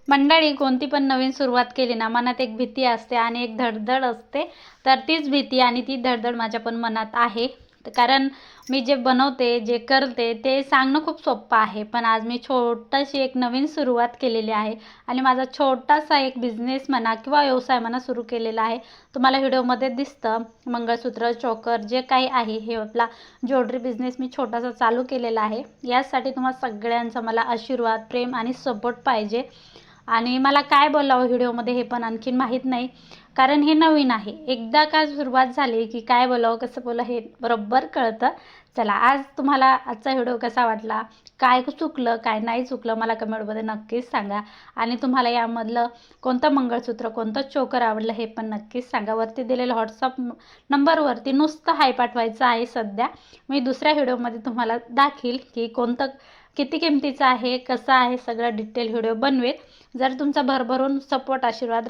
मंडळी, कोणती पण नवीन सुरुवात केली ना, मनात एक भीती असते आणि एक धडधड असते. तर तीच भीती आणि ती धडधड माझ्या पण मनात आहे. कारण मी जे बनवते, जे करते ते सांगणं खूप सोपं आहे, पण आज मी छोटीशी एक नवीन सुरुवात केलेली आहे आणि माझा छोटासा एक बिझनेस म्हणा किंवा व्यवसाय म्हणा सुरू केलेला आहे. तुम्हाला व्हिडिओमध्ये दिसतं मंगळसूत्र, चोकर जे काही आहे, हे आपला ज्वेलरी बिझनेस मी छोटासा चालू केलेला आहे. यासाठी तुम्हाला सगळ्यांचा मला आशीर्वाद, प्रेम आणि सपोर्ट पाहिजे. आणि मला काय बोलावं व्हिडिओमध्ये हे पण आणखीन माहीत नाही, कारण हे नवीन आहे. एकदा का सुरुवात झाली की काय बोलावं, कसं बोला हे बरोबर कळतं. चला, आज तुम्हाला आजचा व्हिडिओ कसा वाटला, काय चुकलं काय नाही चुकलं मला कमेंटमध्ये नक्कीच सांगा. आणि तुम्हाला यामधलं कोणतं मंगळसूत्र, कोणतं चोकर आवडलं हे पण नक्कीच सांगा. वरती दिलेल्या व्हॉट्सअप नंबरवरती नुसतं हाय पाठवायचं आहे. सध्या मी दुसऱ्या व्हिडिओमध्ये तुम्हाला दाखील की कोणतं किती किमतीचं आहे, कसं आहे, सगळं डिटेल व्हिडिओ बनवेल. जर तुमचा भरभरून सपोर्ट, आशीर्वाद